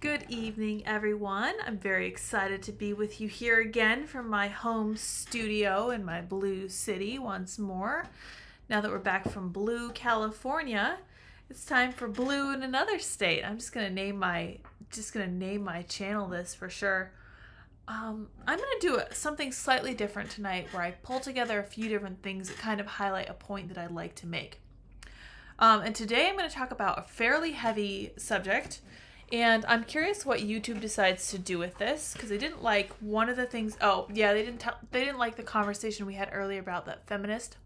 Good evening, everyone. I'm very excited to be with you here again from my home studio in my blue city once more. Now that we're back from blue California, it's time for blue in another state. I'm just gonna name my channel this for sure. I'm gonna do something slightly different tonight, where I pull together a few different things that kind of highlight a point that I'd like to make. And today I'm going to talk about a fairly heavy subject, and I'm curious what YouTube decides to do with this, because they didn't like one of the things. Oh, yeah, they didn't like the conversation we had earlier about that feminist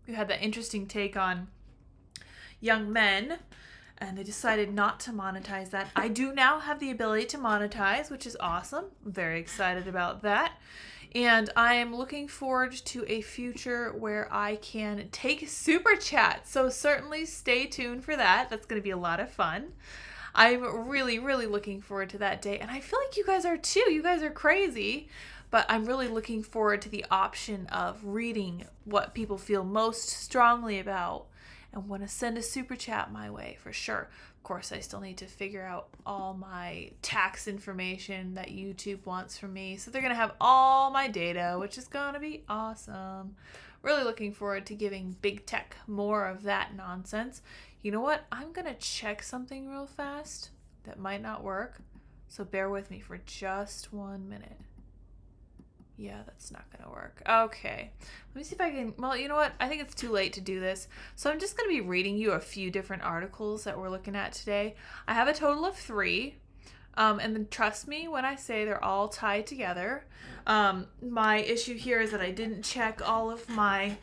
who had that interesting take on young men, and they decided not to monetize that. I do now have the ability to monetize, which is awesome. I'm very excited about that. And I am looking forward to a future where I can take super chats. So certainly stay tuned for that. That's going to be a lot of fun. I'm really, really looking forward to that day. And I feel like you guys are too. You guys are crazy. But I'm really looking forward to the option of reading what people feel most strongly about and want to send a super chat my way for sure. Of course, I still need to figure out all my tax information that YouTube wants from me. So they're going to have all my data, which is going to be awesome. Really looking forward to giving big tech more of that nonsense. You know what? I'm going to check something real fast that might not work. So bear with me for just 1 minute. Yeah, that's not going to work. Okay. Let me see if I can... Well, you know what? I think it's too late to do this. So I'm just going to be reading you a few different articles that we're looking at today. I have a total of 3. And then trust me when I say they're all tied together. My issue here is that I didn't check all of my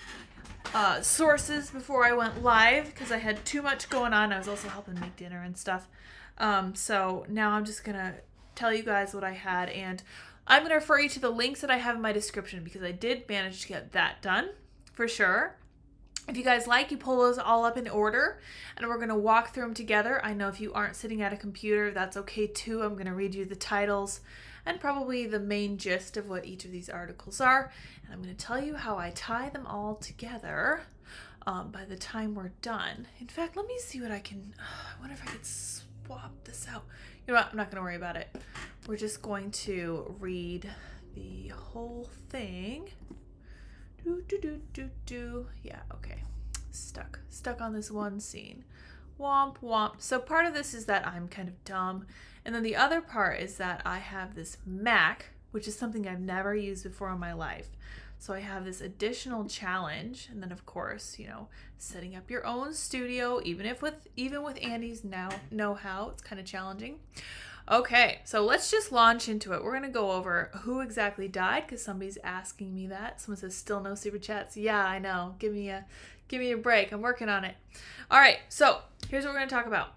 sources before I went live because I had too much going on. I was also helping make dinner and stuff. So now I'm just going to tell you guys what I had, and I'm going to refer you to the links that I have in my description because I did manage to get that done for sure. If you guys like, you pull those all up in order and we're going to walk through them together. I know if you aren't sitting at a computer, that's okay too. I'm going to read you the titles and probably the main gist of what each of these articles are. And I'm going to tell you how I tie them all together by the time we're done. In fact, let me see what I can... I wonder if I could swap this out. You know what? I'm not going to worry about it. We're just going to read the whole thing. Yeah, okay. Stuck on this one scene. Womp womp. So part of this is that I'm kind of dumb. And then the other part is that I have this Mac, which is something I've never used before in my life. So I have this additional challenge. And then of course, setting up your own studio, even with Andy's know-how, it's kind of challenging. Okay, so let's just launch into it. We're going to go over who exactly died because somebody's asking me that. Someone says, still no super chats. Yeah, I know. Give me a break. I'm working on it. All right, so here's what we're going to talk about.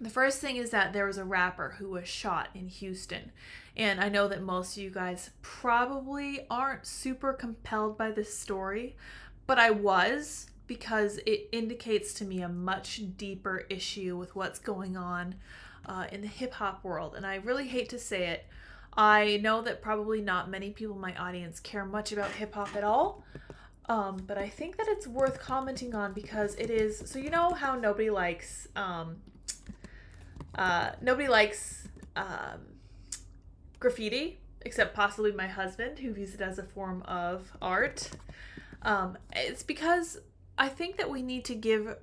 The first thing is that there was a rapper who was shot in Houston. And I know that most of you guys probably aren't super compelled by this story, but I was, because it indicates to me a much deeper issue with what's going on in the hip-hop world. And I really hate to say it. I know that probably not many people in my audience care much about hip-hop at all. But I think that it's worth commenting on because it is... So you know how nobody likes graffiti, except possibly my husband, who views it as a form of art. It's because I think that we need to give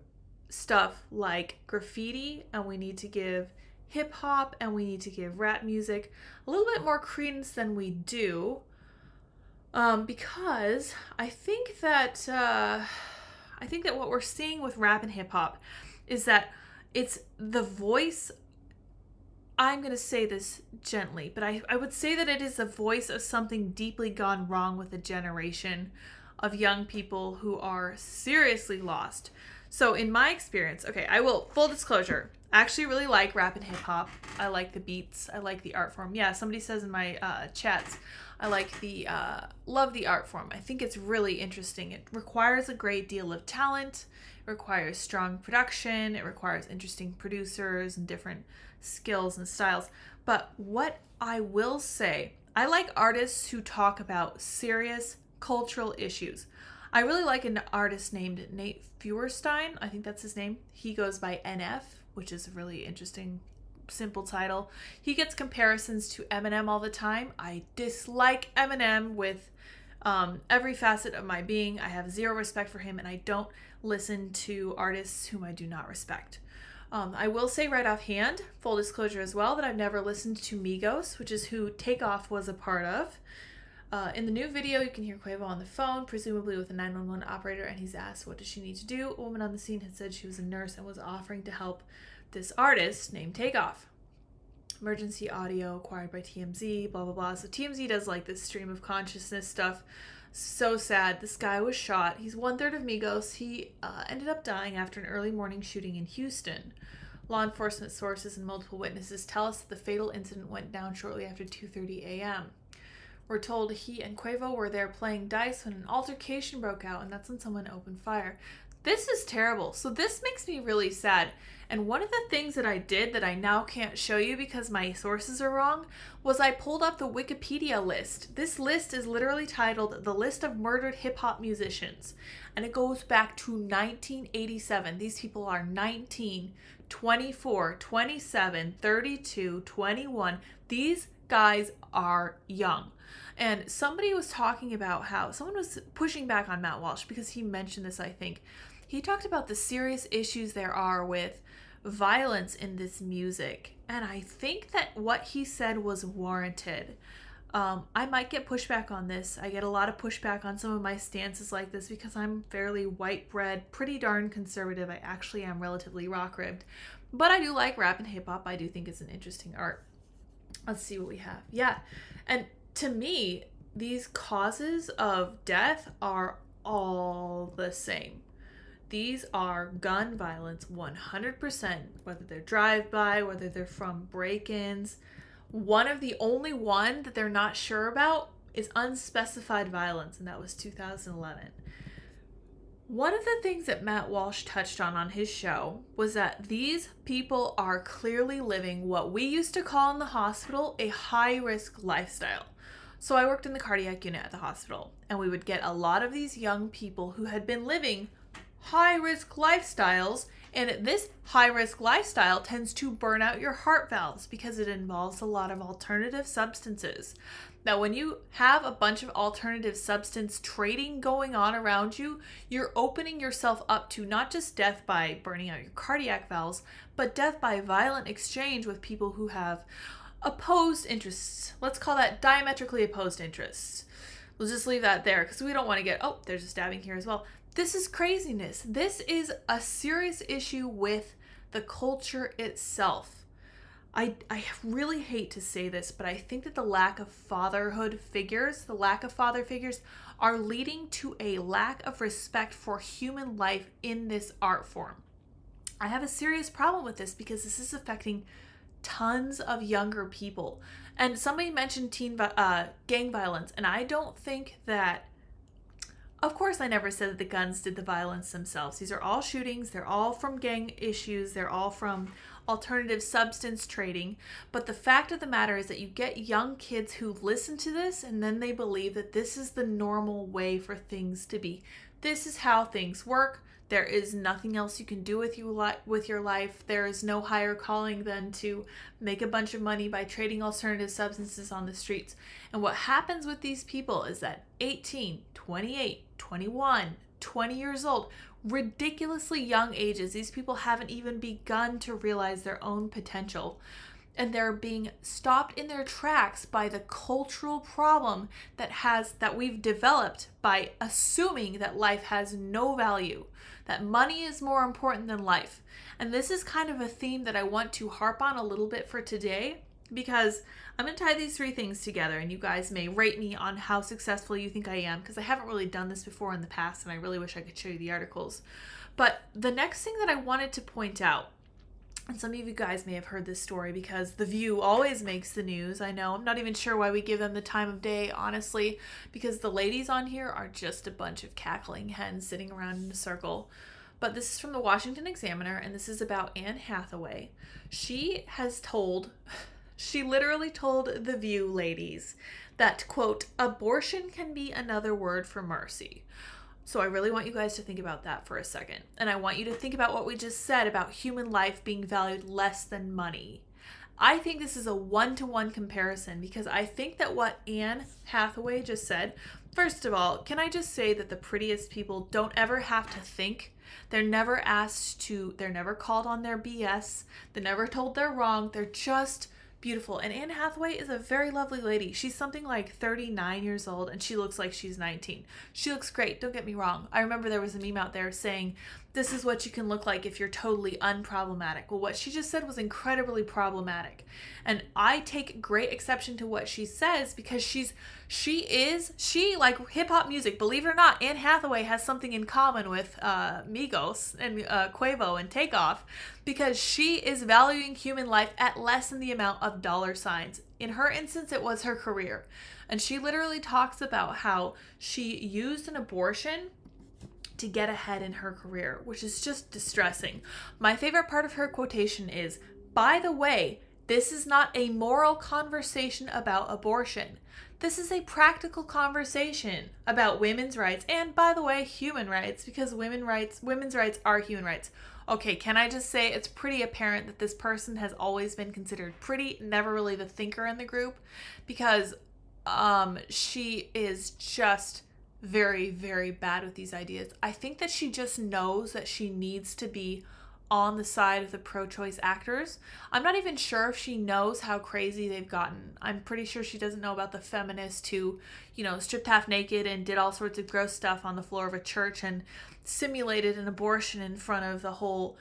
stuff like graffiti, and we need to give hip hop, and we need to give rap music a little bit more credence than we do, because I think that what we're seeing with rap and hip hop is that it's the voice. I'm going to say this gently, but I would say that it is the voice of something deeply gone wrong with a generation of young people who are seriously lost. So in my experience, okay, I will, full disclosure, I actually really like rap and hip hop. I like the beats. I like the art form. Yeah, somebody says in my chats, I like love the art form. I think it's really interesting. It requires a great deal of talent. It requires strong production. It requires interesting producers and different skills and styles. But what I will say, I like artists who talk about serious cultural issues. I really like an artist named Nate Feuerstein. I think that's his name. He goes by NF, which is a really interesting simple title. He gets comparisons to Eminem all the time. I dislike Eminem with every facet of my being. I have zero respect for him, and I don't listen to artists whom I do not respect. I will say right offhand, full disclosure as well, that I've never listened to Migos, which is who Takeoff was a part of. In the new video, you can hear Quavo on the phone, presumably with a 911 operator, and he's asked, what does she need to do? A woman on the scene had said she was a nurse and was offering to help this artist named Takeoff. Emergency audio acquired by TMZ, blah, blah, blah. So TMZ does like this stream of consciousness stuff. So sad. This guy was shot. He's 1/3 of Migos. He ended up dying after an early morning shooting in Houston. Law enforcement sources and multiple witnesses tell us that the fatal incident went down shortly after 2:30 a.m. We're told he and Quavo were there playing dice when an altercation broke out, and that's when someone opened fire. This is terrible. So this makes me really sad. And one of the things that I did that I now can't show you because my sources are wrong was I pulled up the Wikipedia list. This list is literally titled The List of Murdered Hip Hop Musicians. And it goes back to 1987. These people are 19, 24, 27, 32, 21. These guys are young. And somebody was talking about how someone was pushing back on Matt Walsh because he mentioned this, I think. He talked about the serious issues there are with violence in this music. And I think that what he said was warranted. I might get pushback on this. I get a lot of pushback on some of my stances like this because I'm fairly white bread, pretty darn conservative. I actually am relatively rock ribbed. But I do like rap and hip hop. I do think it's an interesting art. Let's see what we have. Yeah. And to me, these causes of death are all the same. These are gun violence 100%, whether they're drive-by, whether they're from break-ins. One of the only one that they're not sure about is unspecified violence, and that was 2011. One of the things that Matt Walsh touched on his show was that these people are clearly living what we used to call in the hospital a high-risk lifestyle. So I worked in the cardiac unit at the hospital, and we would get a lot of these young people who had been living high-risk lifestyles, and this high-risk lifestyle tends to burn out your heart valves because it involves a lot of alternative substances. Now, when you have a bunch of alternative substance trading going on around you, you're opening yourself up to not just death by burning out your cardiac valves, but death by violent exchange with people who have opposed interests. Let's call that diametrically opposed interests. We'll just leave that there because we don't want to get, oh, there's a stabbing here as well. This is craziness. This is a serious issue with the culture itself. I really hate to say this, but I think that the lack of father figures are leading to a lack of respect for human life in this art form. I have a serious problem with this because this is affecting tons of younger people. And somebody mentioned gang violence, and I don't think that, of course, I never said that the guns did the violence themselves. These are all shootings. They're all from gang issues. They're all from alternative substance trading. But the fact of the matter is that you get young kids who listen to this and then they believe that this is the normal way for things to be. This is how things work. There is nothing else you can do with your life. There is no higher calling than to make a bunch of money by trading alternative substances on the streets. And what happens with these people is that 18, 28, 21, 20 years old, ridiculously young ages, these people haven't even begun to realize their own potential. And they're being stopped in their tracks by the cultural problem that we've developed by assuming that life has no value, that money is more important than life. And this is kind of a theme that I want to harp on a little bit for today, because I'm going to tie these three things together, and you guys may rate me on how successful you think I am, because I haven't really done this before in the past, and I really wish I could show you the articles. But the next thing that I wanted to point out, and some of you guys may have heard this story because The View always makes the news. I know, I'm not even sure why we give them the time of day, honestly, because the ladies on here are just a bunch of cackling hens sitting around in a circle. But this is from the Washington Examiner, and this is about Anne Hathaway. She literally told The View ladies that, quote, abortion can be another word for mercy. So I really want you guys to think about that for a second. And I want you to think about what we just said about human life being valued less than money. I think this is a one-to-one comparison because I think that what Anne Hathaway just said, first of all, can I just say that the prettiest people don't ever have to think. They're never asked to, they're never called on their BS. They're never told they're wrong. They're just beautiful. And Anne Hathaway is a very lovely lady. She's something like 39 years old and she looks like she's 19. She looks great. Don't get me wrong. I remember there was a meme out there saying, this is what you can look like if you're totally unproblematic. Well, what she just said was incredibly problematic. And I take great exception to what she says because she like hip hop music. Believe it or not, Anne Hathaway has something in common with Migos and Quavo and Takeoff because she is valuing human life at less than the amount of dollar signs. In her instance, it was her career. And she literally talks about how she used an abortion to get ahead in her career, which is just distressing. My favorite part of her quotation is, by the way, this is not a moral conversation about abortion. This is a practical conversation about women's rights and, by the way, human rights, because women's rights are human rights. Okay, can I just say it's pretty apparent that this person has always been considered pretty, never really the thinker in the group, because she is just very, very bad with these ideas. I think that she just knows that she needs to be on the side of the pro-choice actors. I'm not even sure if she knows how crazy they've gotten. I'm pretty sure she doesn't know about the feminists who, stripped half naked and did all sorts of gross stuff on the floor of a church and simulated an abortion in front of the whole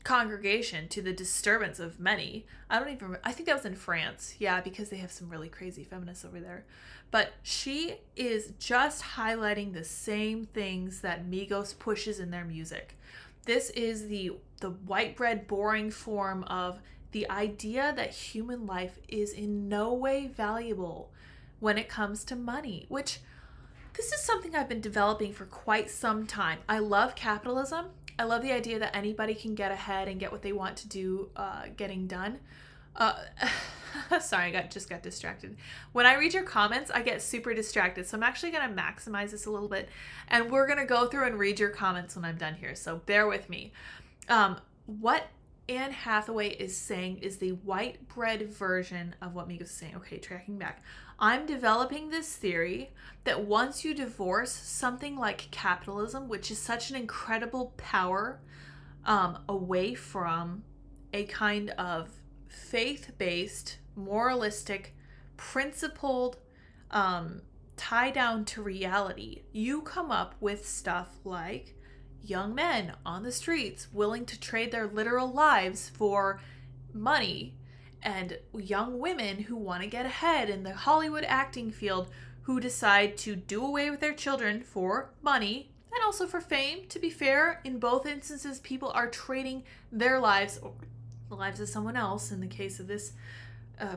congregation to the disturbance of many. I think that was in France. Yeah, because they have some really crazy feminists over there. But she is just highlighting the same things that Migos pushes in their music. This is the white bread boring form of the idea that human life is in no way valuable when it comes to money, which this is something I've been developing for quite some time. I love capitalism. I love the idea that anybody can get ahead and get what they want to do getting done. Sorry, I just got distracted. When I read your comments, I get super distracted. So I'm actually going to maximize this a little bit. And we're going to go through and read your comments when I'm done here. So bear with me. What Anne Hathaway is saying is the white bread version of what Migos is saying. Okay, tracking back. I'm developing this theory that once you divorce something like capitalism, which is such an incredible power, away from a kind of faith-based, moralistic, principled, tie down to reality, you come up with stuff like young men on the streets willing to trade their literal lives for money, and young women who want to get ahead in the Hollywood acting field who decide to do away with their children for money and also for fame. To be fair, in both instances, people are trading their lives or the lives of someone else. In the case of this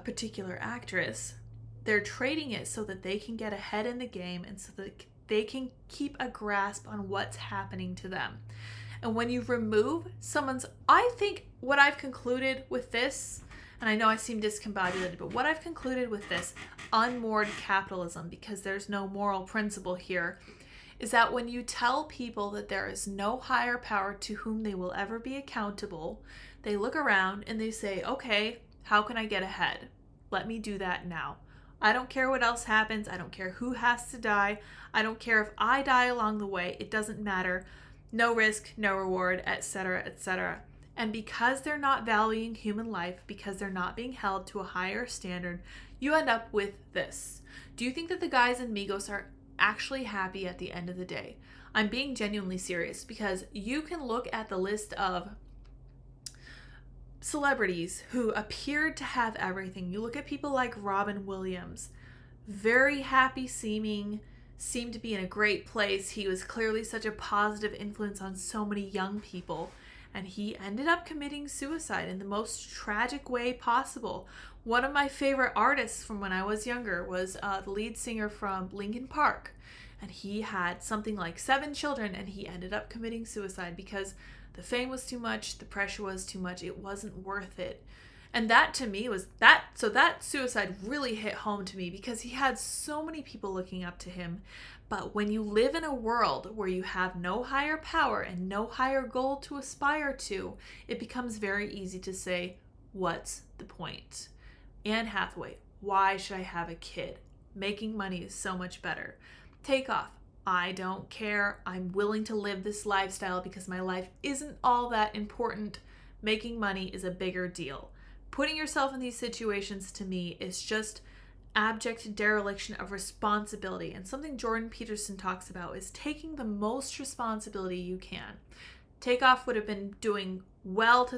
particular actress, they're trading it so that they can get ahead in the game and so that they can keep a grasp on what's happening to them. And when you remove I think what I've concluded with this, and I know I seem discombobulated, but what I've concluded with this unmoored capitalism, because there's no moral principle here, is that when you tell people that there is no higher power to whom they will ever be accountable, they look around and they say, okay, how can I get ahead? Let me do that now. I don't care what else happens. I don't care who has to die. I don't care if I die along the way. It doesn't matter. No risk, no reward, etc., etc. And because they're not valuing human life, because they're not being held to a higher standard, you end up with this. Do you think that the guys in Migos are actually happy at the end of the day? I'm being genuinely serious, because you can look at the list of celebrities who appeared to have everything. You look at people like Robin Williams, very happy seemed to be in a great place. He was clearly such a positive influence on so many young people. And he ended up committing suicide in the most tragic way possible. One of my favorite artists from when I was younger was the lead singer from Linkin Park. And he had something like 7 children, and he ended up committing suicide because the fame was too much, the pressure was too much, it wasn't worth it. And that to me was that suicide really hit home to me because he had so many people looking up to him. But when you live in a world where you have no higher power and no higher goal to aspire to, it becomes very easy to say, what's the point? Anne Hathaway, why should I have a kid? Making money is so much better. Takeoff, I don't care. I'm willing to live this lifestyle because my life isn't all that important. Making money is a bigger deal. Putting yourself in these situations, to me, is just abject dereliction of responsibility. And something Jordan Peterson talks about is taking the most responsibility you can. Takeoff would have done well to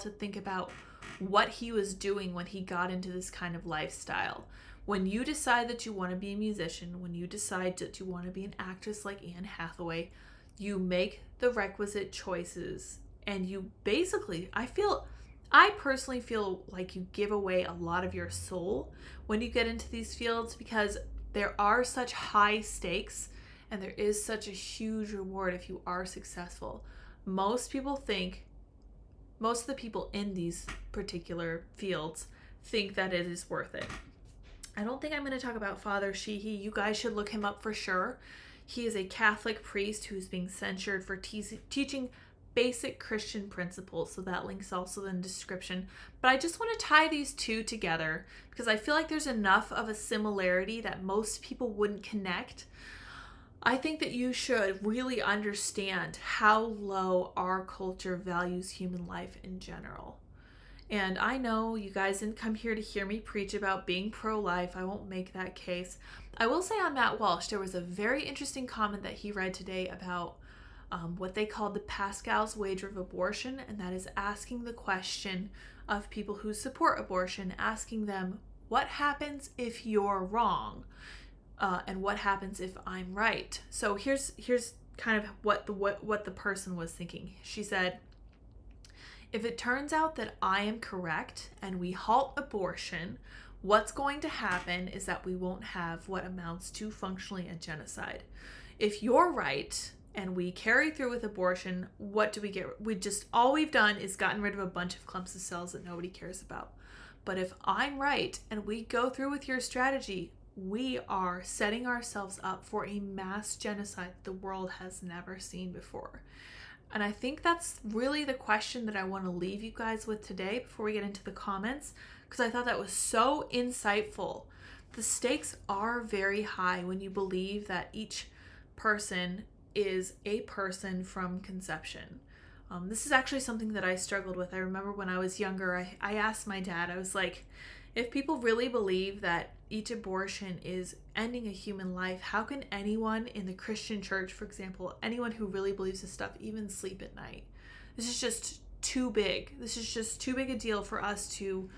think about what he was doing when he got into this kind of lifestyle. When you decide that you want to be a musician, when you decide that you want to be an actress like Anne Hathaway, you make the requisite choices, and you basically, I personally feel like you give away a lot of your soul when you get into these fields, because there are such high stakes and there is such a huge reward if you are successful. Most of the people in these particular fields think that it is worth it. I don't think I'm going to talk about Father Sheehy. You guys should look him up for sure. He is a Catholic priest who's being censured for teaching basic Christian principles, so that link's also in the description. But I just want to tie these two together because I feel like there's enough of a similarity that most people wouldn't connect. I think that you should really understand how low our culture values human life in general. And I know you guys didn't come here to hear me preach about being pro-life. I won't make that case. I will say on Matt Walsh, there was a very interesting comment that he read today about what they called the Pascal's wager of abortion, and that is asking the question of people who support abortion, asking them, what happens if you're wrong? And what happens if I'm right? So here's kind of what the person was thinking. She said, if it turns out that I am correct and we halt abortion, what's going to happen is that we won't have what amounts to functionally a genocide. If you're right and we carry through with abortion, what do we get? All we've done is gotten rid of a bunch of clumps of cells that nobody cares about. But if I'm right and we go through with your strategy, we are setting ourselves up for a mass genocide the world has never seen before. And I think that's really the question that I want to leave you guys with today before we get into the comments, because I thought that was so insightful. The stakes are very high when you believe that each person is a person from conception. This is actually something that I struggled with. I remember when I was younger, I asked my dad, I was like, if people really believe that each abortion is ending a human life, how can anyone in the Christian church, for example, anyone who really believes this stuff, even sleep at night? This is just too big. This is just too big a deal for us to,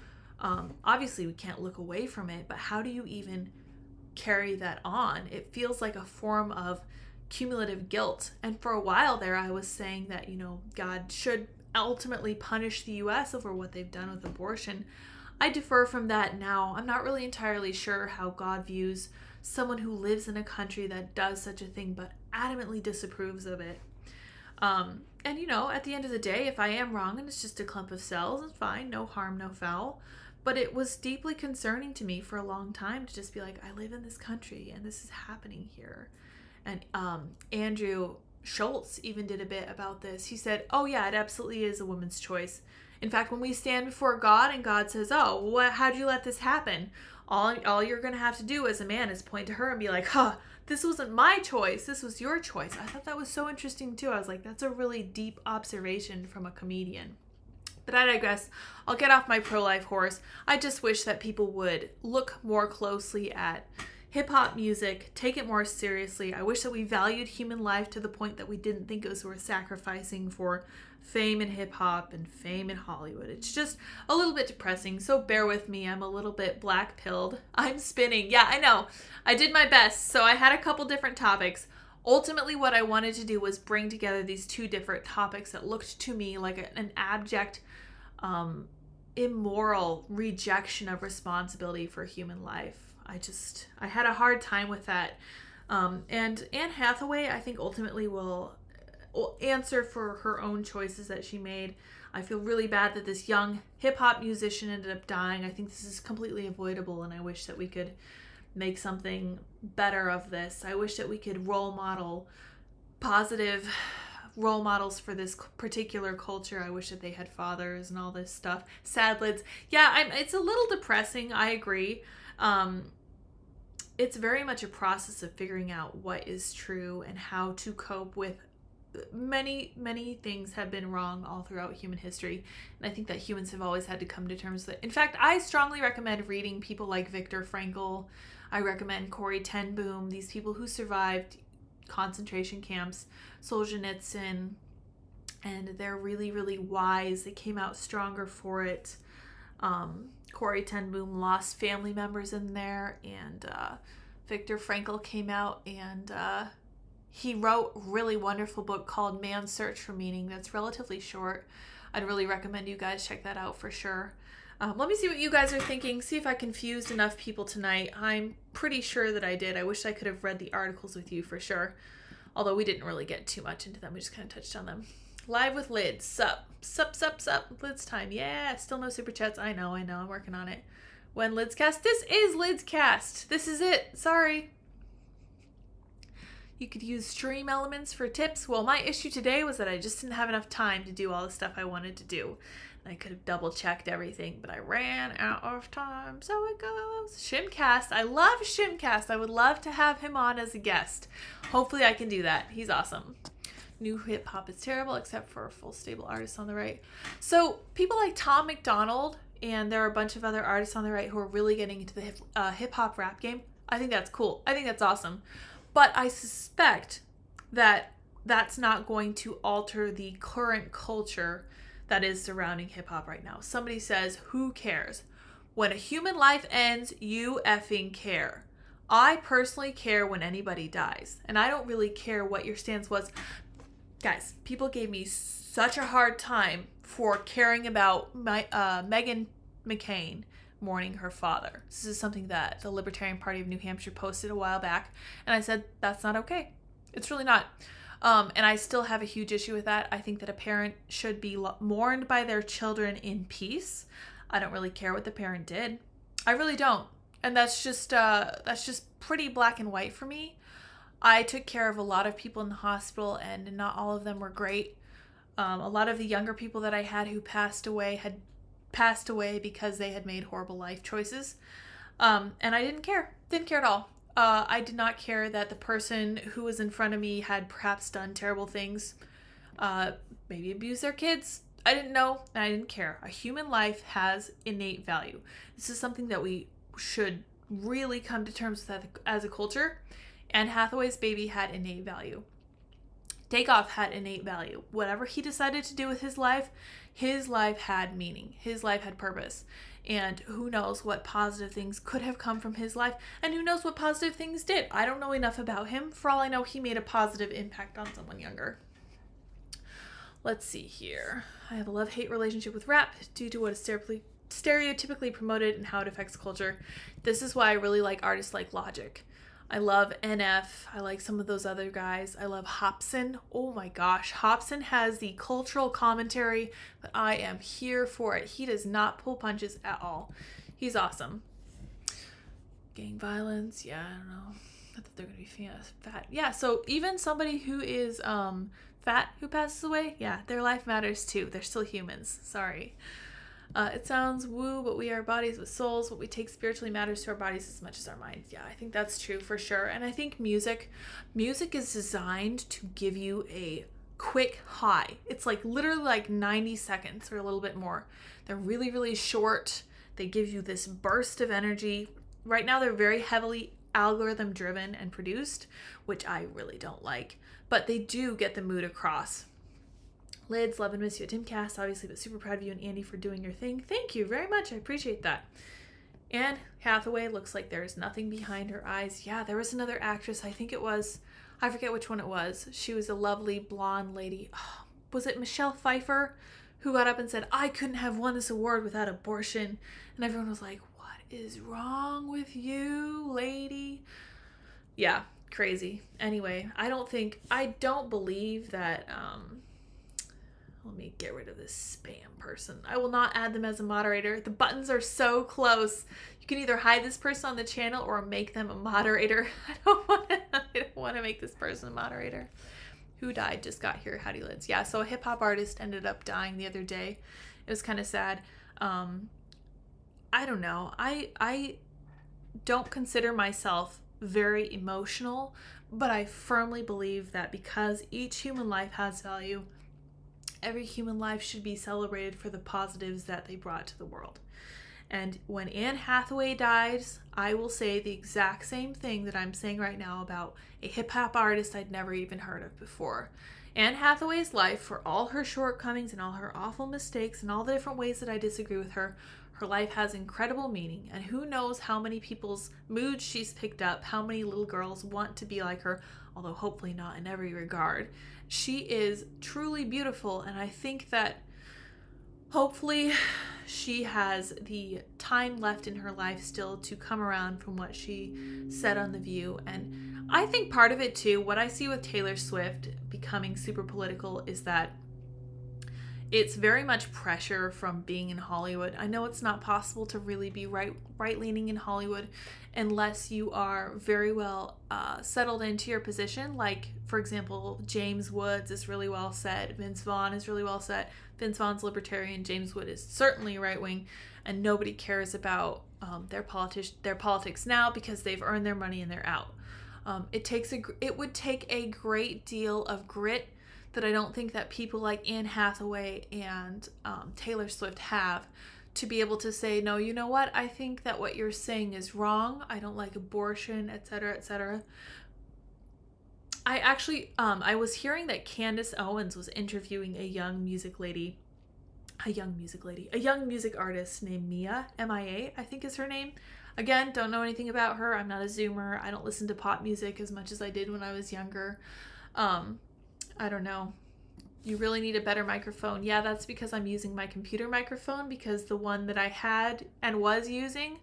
obviously we can't look away from it, but how do you even carry that on? It feels like a form of cumulative guilt. And for a while there, I was saying that, God should ultimately punish the US over what they've done with abortion. I defer from that now. I'm not really entirely sure how God views someone who lives in a country that does such a thing but adamantly disapproves of it. And at the end of the day, if I am wrong and it's just a clump of cells, it's fine, no harm, no foul. But it was deeply concerning to me for a long time to just be like, I live in this country and this is happening here. And Andrew Schultz even did a bit about this. He said, oh yeah, it absolutely is a woman's choice. In fact, when we stand before God and God says, oh, how'd you let this happen? All you're going to have to do as a man is point to her and be like, this wasn't my choice. This was your choice. I thought that was so interesting too. I was like, that's a really deep observation from a comedian. But I digress. I'll get off my pro-life horse. I just wish that people would look more closely at hip-hop music, take it more seriously. I wish that we valued human life to the point that we didn't think it was worth sacrificing for fame in hip-hop and fame in Hollywood. It's just a little bit depressing, so bear with me. I'm a little bit black-pilled. I'm spinning. Yeah, I know. I did my best. So I had a couple different topics. Ultimately, what I wanted to do was bring together these two different topics that looked to me like an abject, immoral rejection of responsibility for human life. I had a hard time with that. And Anne Hathaway, I think ultimately will answer for her own choices that she made. I feel really bad that this young hip-hop musician ended up dying. I think this is completely avoidable, and I wish that we could make something better of this. I wish that we could role model positive role models for this particular culture. I wish that they had fathers and all this stuff. Sad lids. Yeah, it's a little depressing. I agree. It's very much a process of figuring out what is true and how to cope with many things have been wrong all throughout human history. And I think that humans have always had to come to terms with it. In fact, I strongly recommend reading people like Viktor Frankl. I recommend Corrie ten Boom, these people who survived concentration camps, Solzhenitsyn, and they're really wise. They came out stronger for it. Corrie ten Boom lost family members in there, and Viktor Frankl came out and he wrote a really wonderful book called Man's Search for Meaning that's relatively short. I'd really recommend you guys check that out for sure. Let me see what you guys are thinking, see if I confused enough people tonight. I'm pretty sure that I did. I wish I could have read the articles with you for sure, although we didn't really get too much into them. We just kind of touched on them. Live with Lids. Sup. Lids time. Yeah, still no super chats. I know. I'm working on it. When Lids cast? This is Lids cast. This is it. Sorry. You could use stream elements for tips. Well, my issue today was that I just didn't have enough time to do all the stuff I wanted to do. I could have double checked everything, but I ran out of time. So it goes. Shimcast. I love Shimcast. I would love to have him on as a guest. Hopefully I can do that. He's awesome. New hip hop is terrible except for full stable artists on the right. So people like Tom McDonald, and there are a bunch of other artists on the right who are really getting into the hip hop rap game. I think that's cool. I think that's awesome. But I suspect that that's not going to alter the current culture that is surrounding hip hop right now. Somebody says, who cares? When a human life ends, you effing care. I personally care when anybody dies. And I don't really care what your stance was. Guys, people gave me such a hard time for caring about Meghan McCain mourning her father. This is something that the Libertarian Party of New Hampshire posted a while back, and I said, that's not okay. It's really not. And I still have a huge issue with that. I think that a parent should be mourned by their children in peace. I don't really care what the parent did. I really don't. And that's just pretty black and white for me. I took care of a lot of people in the hospital, and not all of them were great. A lot of the younger people that I had who passed away had passed away because they had made horrible life choices. And I didn't care. Didn't care at all. I did not care that the person who was in front of me had perhaps done terrible things. Maybe abused their kids. I didn't know, and I didn't care. A human life has innate value. This is something that we should really come to terms with as a culture. And Hathaway's baby had innate value. Takeoff had innate value. Whatever he decided to do with his life had meaning. His life had purpose. And who knows what positive things could have come from his life, and who knows what positive things did. I don't know enough about him. For all I know, he made a positive impact on someone younger. Let's see here. I have a love-hate relationship with rap due to what is stereotypically promoted and how it affects culture. This is why I really like artists like Logic. I love NF. I like some of those other guys. I love Hobson. Oh my gosh. Hobson has the cultural commentary, but I am here for it. He does not pull punches at all. He's awesome. Gang violence. Yeah, I don't know. I thought they're going to be fat. Yeah, so even somebody who is fat who passes away, yeah, their life matters too. They're still humans. Sorry. It sounds woo, but we are bodies with souls. What we take spiritually matters to our bodies as much as our minds. Yeah, I think that's true for sure. And I think music is designed to give you a quick high. It's like literally like 90 seconds or a little bit more. They're really short. They give you this burst of energy. Right now, they're very heavily algorithm driven and produced, which I really don't like, but they do get the mood across. Lids, love and miss you at Timcast, obviously, but super proud of you and Andy for doing your thing. Thank you very much. I appreciate that. And Hathaway looks like there's nothing behind her eyes. Yeah, there was another actress. I think it was, I forget which one it was. She was a lovely blonde lady. Oh, was it Michelle Pfeiffer who got up and said, I couldn't have won this award without abortion? And everyone was like, what is wrong with you, lady? Yeah, crazy. Anyway, I don't believe that, let me get rid of this spam person. I will not add them as a moderator. The buttons are so close. You can either hide this person on the channel or make them a moderator. I don't want to make this person a moderator. Who died? Just got here. Howdy lids. Yeah, so a hip hop artist ended up dying the other day. It was kind of sad. I don't know. I don't consider myself very emotional, but I firmly believe that because each human life has value, every human life should be celebrated for the positives that they brought to the world. And when Anne Hathaway dies, I will say the exact same thing that I'm saying right now about a hip-hop artist I'd never even heard of before. Anne Hathaway's life, for all her shortcomings and all her awful mistakes and all the different ways that I disagree with her, her life has incredible meaning. And who knows how many people's moods she's picked up, how many little girls want to be like her, although hopefully not in every regard. She is truly beautiful, and I think that hopefully she has the time left in her life still to come around from what she said on The View. And I think part of it too, what I see with Taylor Swift becoming super political, is that it's very much pressure from being in Hollywood. I know it's not possible to really be right-leaning in Hollywood unless you are very well settled into your position. Like, for example, James Woods is really well set. Vince Vaughn is really well set. Vince Vaughn's libertarian. James Wood is certainly right-wing, and nobody cares about their politics now because they've earned their money and they're out. It would take a great deal of grit that I don't think that people like Anne Hathaway and Taylor Swift have, to be able to say, no, you know what? I think that what you're saying is wrong. I don't like abortion, etc., etc. I actually, I was hearing that Candace Owens was interviewing a young music artist named Mia, M-I-A, I think is her name. Again, don't know anything about her. I'm not a Zoomer. I don't listen to pop music as much as I did when I was younger. I don't know. You really need a better microphone. Yeah, that's because I'm using my computer microphone, because the one that I had and was using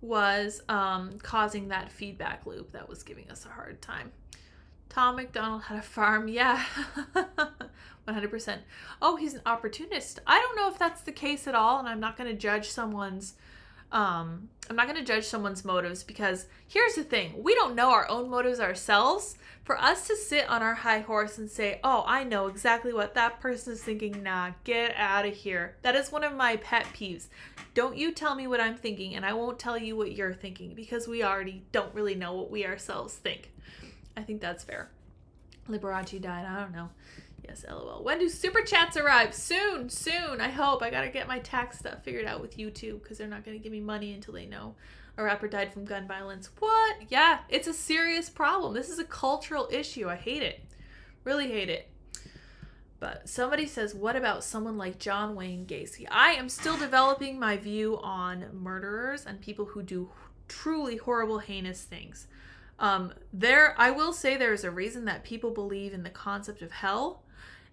was causing that feedback loop that was giving us a hard time. Tom McDonald had a farm. Yeah, 100%. Oh, he's an opportunist. I don't know if that's the case at all, and I'm not going to judge someone's motives, because here's the thing. We don't know our own motives ourselves. For us to sit on our high horse and say, oh, I know exactly what that person is thinking. Nah, get out of here. That is one of my pet peeves. Don't you tell me what I'm thinking, and I won't tell you what you're thinking, because we already don't really know what we ourselves think. I think that's fair. Liberace died. I don't know. Yes, LOL. When do super chats arrive? Soon. I hope. I gotta get my tax stuff figured out with YouTube, because they're not gonna give me money until they know a rapper died from gun violence. What? Yeah, it's a serious problem. This is a cultural issue. I hate it. Really hate it. But somebody says, what about someone like John Wayne Gacy? I am still developing my view on murderers and people who do truly horrible, heinous things. I will say there is a reason that people believe in the concept of hell.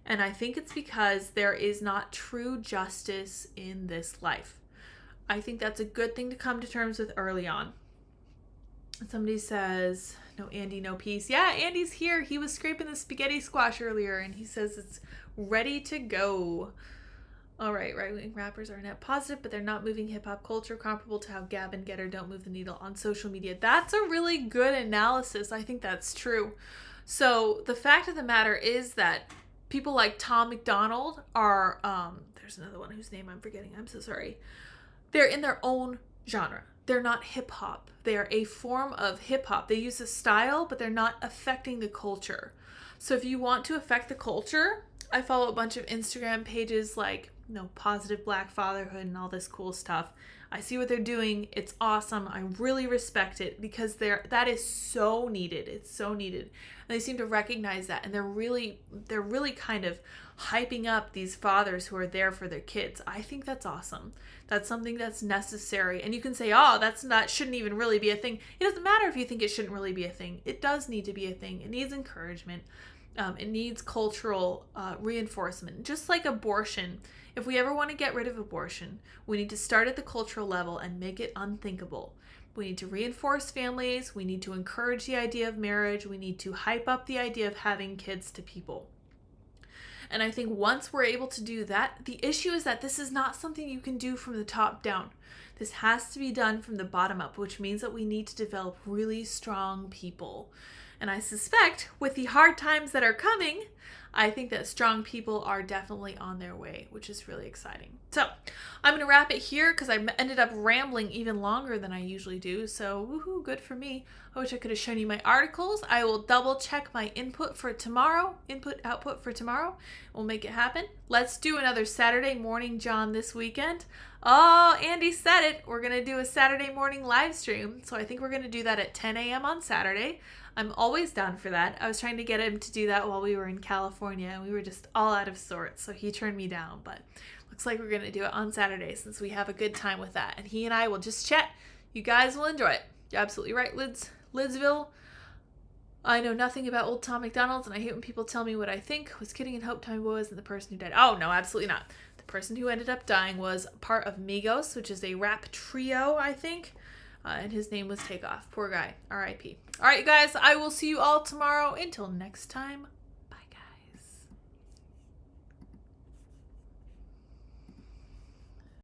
And I think it's because there is not true justice in this life. I think that's a good thing to come to terms with early on. Somebody says, no Andy, no peace. Yeah, Andy's here. He was scraping the spaghetti squash earlier, and he says it's ready to go. All right, right-wing rappers are net positive, but they're not moving hip-hop culture, comparable to how Gab and Getter don't move the needle on social media. That's a really good analysis. I think that's true. So the fact of the matter is that people like Tom McDonald are, there's another one whose name I'm forgetting. I'm so sorry. They're in their own genre. They're not hip-hop. They are a form of hip-hop. They use a style, but they're not affecting the culture. So if you want to affect the culture, I follow a bunch of Instagram pages like, positive Black fatherhood and all this cool stuff. I see what they're doing. It's awesome. I really respect it, because that is so needed. It's so needed. And they seem to recognize that, and they're really kind of hyping up these fathers who are there for their kids. I think that's awesome. That's something that's necessary. And you can say, oh, that shouldn't even really be a thing. It doesn't matter if you think it shouldn't really be a thing. It does need to be a thing. It needs encouragement. It needs cultural reinforcement. Just like abortion. If we ever want to get rid of abortion, we need to start at the cultural level and make it unthinkable. We need to reinforce families. We need to encourage the idea of marriage. We need to hype up the idea of having kids to people. And I think once we're able to do that, the issue is that this is not something you can do from the top down. This has to be done from the bottom up, which means that we need to develop really strong people. And I suspect with the hard times that are coming, I think that strong people are definitely on their way, which is really exciting. So I'm going to wrap it here because I ended up rambling even longer than I usually do. So woohoo, good for me. I wish I could have shown you my articles. I will double check my input for tomorrow, output for tomorrow. We'll make it happen. Let's do another Saturday morning John this weekend. Oh, Andy said it. We're going to do a Saturday morning live stream. So I think we're going to do that at 10 a.m. on Saturday. I'm always down for that. I was trying to get him to do that while we were in California, and we were just all out of sorts, so he turned me down. But looks like we're going to do it on Saturday since we have a good time with that. And he and I will just chat. You guys will enjoy it. You're absolutely right, Lidsville. I know nothing about Old Tom McDonald's, and I hate when people tell me what I think. Was kidding, and Hope Time wasn't the person who died. Oh, no, absolutely not. The person who ended up dying was part of Migos, which is a rap trio, I think. And his name was Takeoff. Poor guy. R.I.P. All right, you guys, I will see you all tomorrow. Until next time,